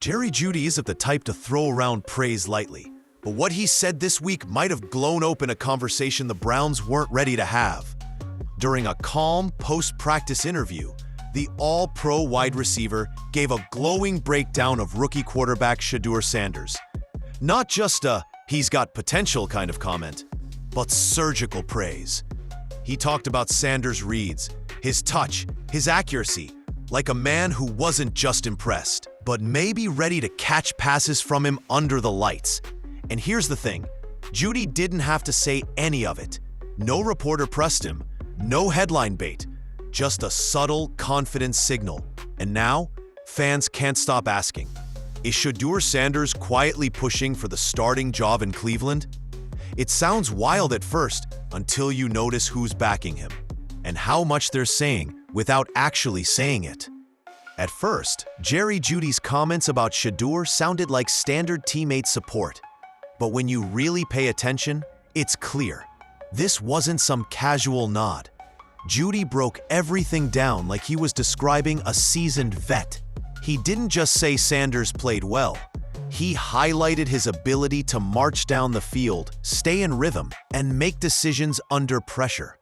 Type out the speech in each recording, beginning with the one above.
Jeudy isn't the type to throw around praise lightly, but what he said this week might have blown open a conversation the Browns weren't ready to have. During a calm post-practice interview, the all-pro wide receiver gave a glowing breakdown of rookie quarterback Shedeur Sanders. Not just a "he's got potential" kind of comment, but surgical praise. He talked about Sanders' reads, his touch, his accuracy, like a man who wasn't just impressed, but maybe ready to catch passes from him under the lights. And here's the thing, Judy didn't have to say any of it. No reporter pressed him, no headline bait, just a subtle, confident signal. And now, fans can't stop asking, is Shedeur Sanders quietly pushing for the starting job in Cleveland? It sounds wild at first, until you notice who's backing him, and how much they're saying without actually saying it. At first, Judy's comments about Shedeur sounded like standard teammate support. But when you really pay attention, it's clear. This wasn't some casual nod. Judy broke everything down like he was describing a seasoned vet. He didn't just say Sanders played well. He highlighted his ability to march down the field, stay in rhythm, and make decisions under pressure.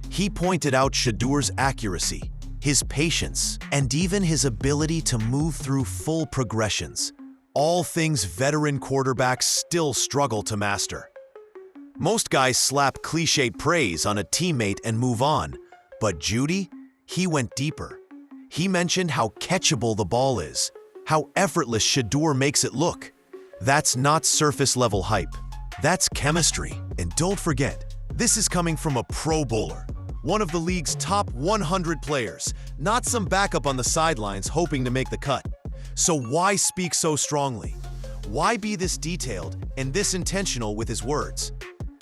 He pointed out Shedeur's accuracy, his patience, and even his ability to move through full progressions, all things veteran quarterbacks still struggle to master. Most guys slap cliched praise on a teammate and move on, but Judy, he went deeper. He mentioned how catchable the ball is, how effortless Shedeur makes it look. That's not surface-level hype. That's chemistry. And don't forget, this is coming from a Pro Bowler, one of the league's top 100 players, not some backup on the sidelines hoping to make the cut. So why speak so strongly? Why be this detailed and this intentional with his words?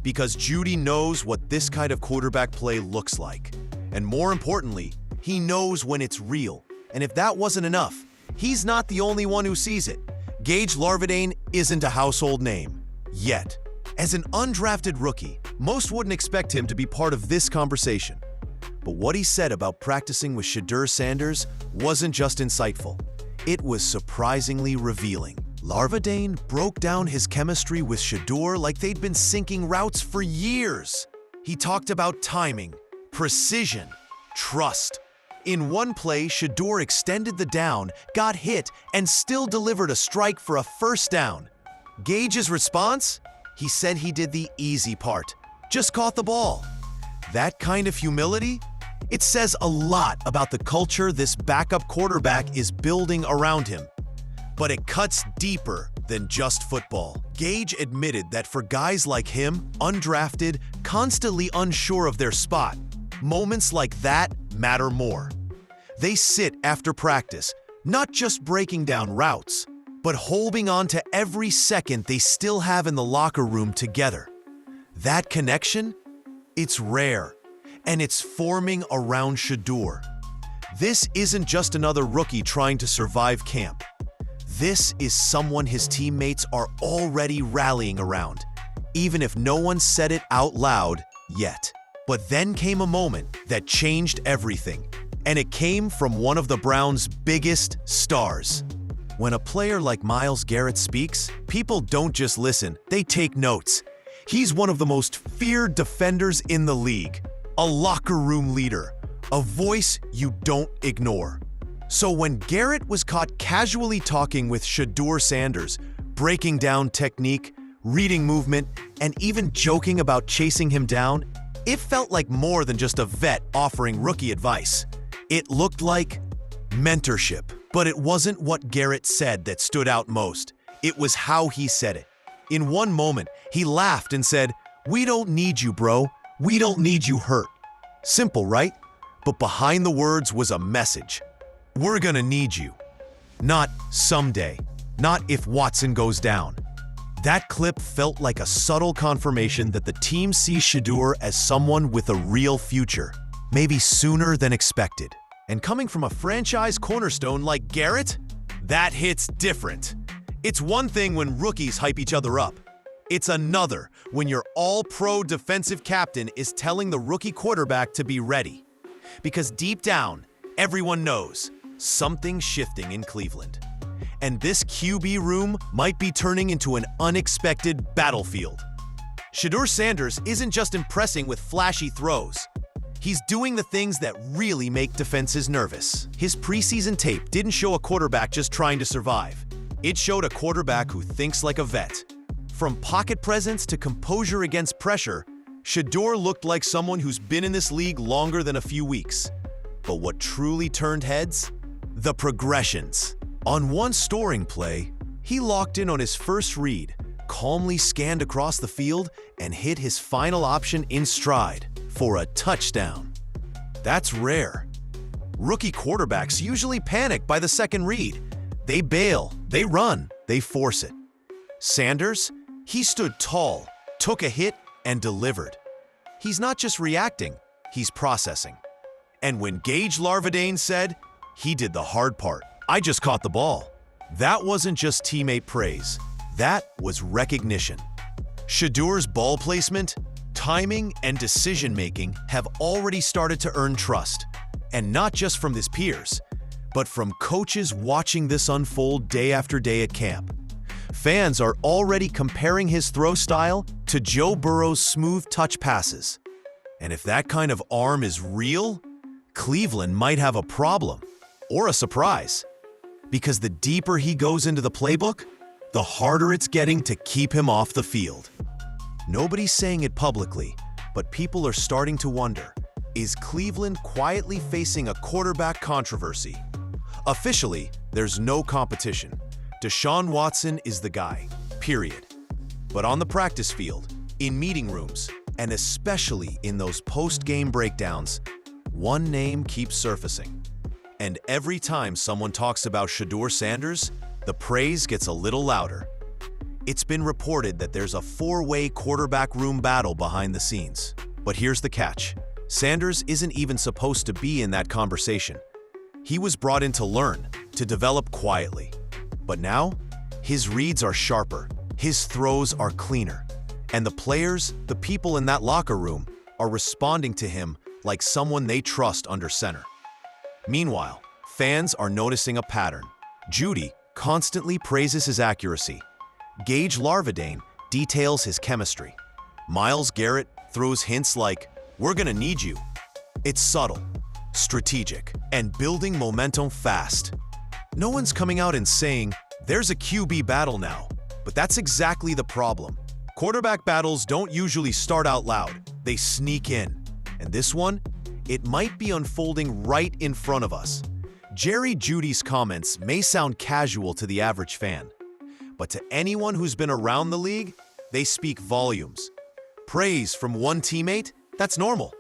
Because Judy knows what this kind of quarterback play looks like. And more importantly, he knows when it's real. And if that wasn't enough, he's not the only one who sees it. Gage Larvadain isn't a household name. Yet. As an undrafted rookie, most wouldn't expect him to be part of this conversation. But what he said about practicing with Shedeur Sanders wasn't just insightful. It was surprisingly revealing. Larvadain broke down his chemistry with Shedeur like they'd been syncing routes for years. He talked about timing, precision, trust. In one play, Shedeur extended the down, got hit, and still delivered a strike for a first down. Gage's response? He said he did the easy part, just caught the ball. That kind of humility? It says a lot about the culture this backup quarterback is building around him. But it cuts deeper than just football. Gage admitted that for guys like him, undrafted, constantly unsure of their spot, moments like that matter more. They sit after practice, not just breaking down routes, but holding on to every second they still have in the locker room together. That connection? It's rare, and it's forming around Shedeur. This isn't just another rookie trying to survive camp. This is someone his teammates are already rallying around, even if no one said it out loud yet. But then came a moment that changed everything, and it came from one of the Browns' biggest stars. When a player like Myles Garrett speaks, people don't just listen, they take notes. He's one of the most feared defenders in the league, a locker room leader, a voice you don't ignore. So when Garrett was caught casually talking with Shedeur Sanders, breaking down technique, reading movement, and even joking about chasing him down, it felt like more than just a vet offering rookie advice. It looked like mentorship. But it wasn't what Garrett said that stood out most. It was how he said it. In one moment, he laughed and said, "We don't need you, bro. We don't need you hurt." Simple, right? But behind the words was a message. We're gonna need you. Not someday. Not if Watson goes down. That clip felt like a subtle confirmation that the team sees Shedeur as someone with a real future, maybe sooner than expected. And coming from a franchise cornerstone like Garrett, that hits different. It's one thing when rookies hype each other up. It's another when your all-pro defensive captain is telling the rookie quarterback to be ready. Because deep down, everyone knows something's shifting in Cleveland. And this QB room might be turning into an unexpected battlefield. Shedeur Sanders isn't just impressing with flashy throws. He's doing the things that really make defenses nervous. His preseason tape didn't show a quarterback just trying to survive. It showed a quarterback who thinks like a vet. From pocket presence to composure against pressure, Shedeur looked like someone who's been in this league longer than a few weeks. But what truly turned heads? The progressions. On one storing play, he locked in on his first read, calmly scanned across the field, and hit his final option in stride for a touchdown. That's rare. Rookie quarterbacks usually panic by the second read. They bail, they run, they force it. Sanders, he stood tall, took a hit, and delivered. He's not just reacting, he's processing. And when Gage Larvadain said, he did the hard part, I just caught the ball, that wasn't just teammate praise, that was recognition. Shedeur's ball placement, timing, and decision-making have already started to earn trust, and not just from his peers, but from coaches watching this unfold day after day at camp. Fans are already comparing his throw style to Joe Burrow's smooth touch passes. And if that kind of arm is real, Cleveland might have a problem, or a surprise. Because the deeper he goes into the playbook, the harder it's getting to keep him off the field. Nobody's saying it publicly, but people are starting to wonder, is Cleveland quietly facing a quarterback controversy? Officially, there's no competition. Deshaun Watson is the guy, period. But on the practice field, in meeting rooms, and especially in those post-game breakdowns, one name keeps surfacing. And every time someone talks about Shedeur Sanders, the praise gets a little louder. It's been reported that there's a four-way quarterback room battle behind the scenes. But here's the catch. Sanders isn't even supposed to be in that conversation. He was brought in to learn, to develop quietly. But now, his reads are sharper, his throws are cleaner, and the players, the people in that locker room, are responding to him like someone they trust under center. Meanwhile, fans are noticing a pattern. Judy constantly praises his accuracy. Gage Larvadain details his chemistry. Myles Garrett throws hints like, "We're gonna need you." It's subtle, strategic, and building momentum fast. No one's coming out and saying, there's a QB battle now, but that's exactly the problem. Quarterback battles don't usually start out loud, they sneak in. And this one, it might be unfolding right in front of us. Jerry Jeudy's comments may sound casual to the average fan, but to anyone who's been around the league, they speak volumes. Praise from one teammate, that's normal.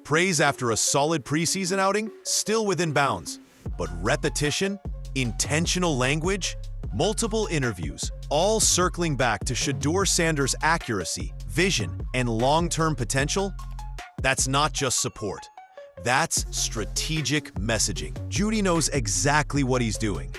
Praise after a solid preseason outing, still within bounds. But repetition, intentional language, multiple interviews, all circling back to Shedeur Sanders' accuracy, vision, and long-term potential, that's not just support. That's strategic messaging. Judy knows exactly what he's doing.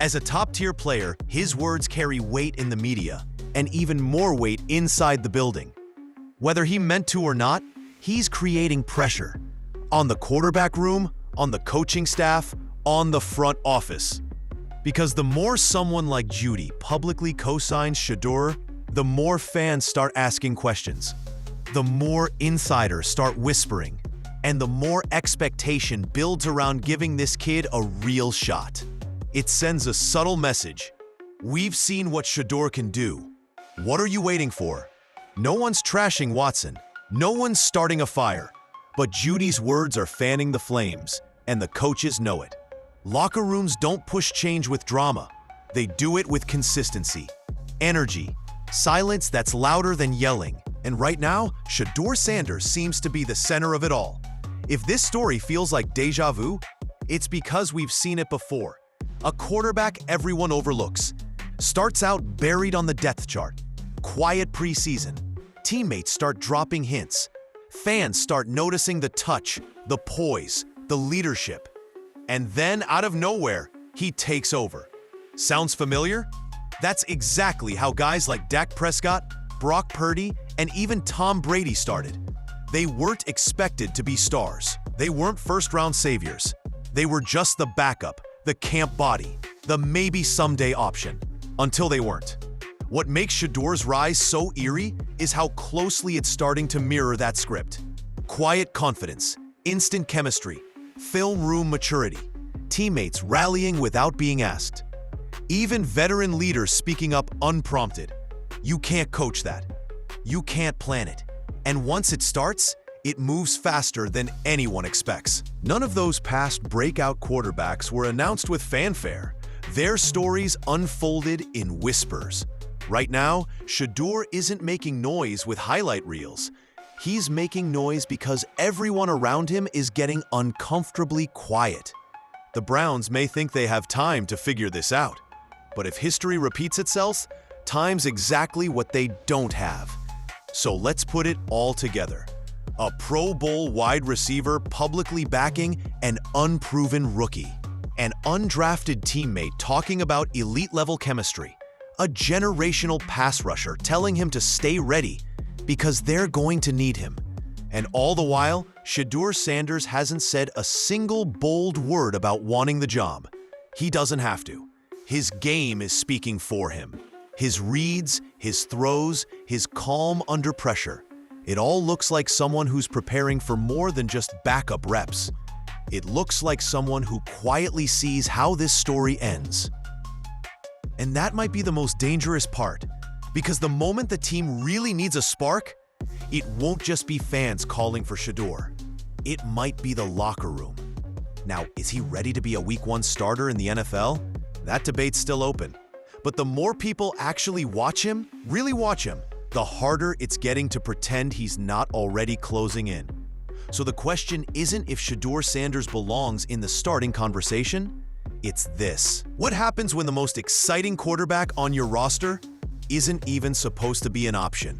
As a top-tier player, his words carry weight in the media, and even more weight inside the building. Whether he meant to or not, he's creating pressure. On the quarterback room, on the coaching staff, on the front office. Because the more someone like Judy publicly co-signs Shedeur, the more fans start asking questions. The more insiders start whispering. And the more expectation builds around giving this kid a real shot. It sends a subtle message. We've seen what Shedeur can do. What are you waiting for? No one's trashing Watson. No one's starting a fire. But Judy's words are fanning the flames, and the coaches know it. Locker rooms don't push change with drama. They do it with consistency, energy, silence that's louder than yelling. And right now, Shedeur Sanders seems to be the center of it all. If this story feels like deja vu, it's because we've seen it before. A quarterback everyone overlooks. Starts out buried on the depth chart. Quiet preseason. Teammates start dropping hints. Fans start noticing the touch, the poise, the leadership. And then, out of nowhere, he takes over. Sounds familiar? That's exactly how guys like Dak Prescott, Brock Purdy, and even Tom Brady started. They weren't expected to be stars. They weren't first-round saviors. They were just the backup, the camp body. the maybe someday option, until they weren't. What makes Shedeur's rise so eerie is how closely it's starting to mirror that script. Quiet confidence, instant chemistry, film room maturity, teammates rallying without being asked. Even veteran leaders speaking up unprompted. You can't coach that. You can't plan it. And once it starts, it moves faster than anyone expects. None of those past breakout quarterbacks were announced with fanfare. Their stories unfolded in whispers. Right now, Shedeur isn't making noise with highlight reels. He's making noise because everyone around him is getting uncomfortably quiet. The Browns may think they have time to figure this out. But if history repeats itself, time's exactly what they don't have. So let's put it all together. A Pro Bowl wide receiver publicly backing an unproven rookie. An undrafted teammate talking about elite-level chemistry. A generational pass rusher telling him to stay ready because they're going to need him. And all the while, Shedeur Sanders hasn't said a single bold word about wanting the job. He doesn't have to. His game is speaking for him. His reads, his throws, his calm under pressure. It all looks like someone who's preparing for more than just backup reps. It looks like someone who quietly sees how this story ends. And that might be the most dangerous part, because the moment the team really needs a spark, it won't just be fans calling for Shedeur. It might be the locker room. Now, is he ready to be a Week 1 starter in the NFL? That debate's still open. But the more people actually watch him, really watch him, the harder it's getting to pretend he's not already closing in. So the question isn't if Shedeur Sanders belongs in the starting conversation, it's this. What happens when the most exciting quarterback on your roster isn't even supposed to be an option?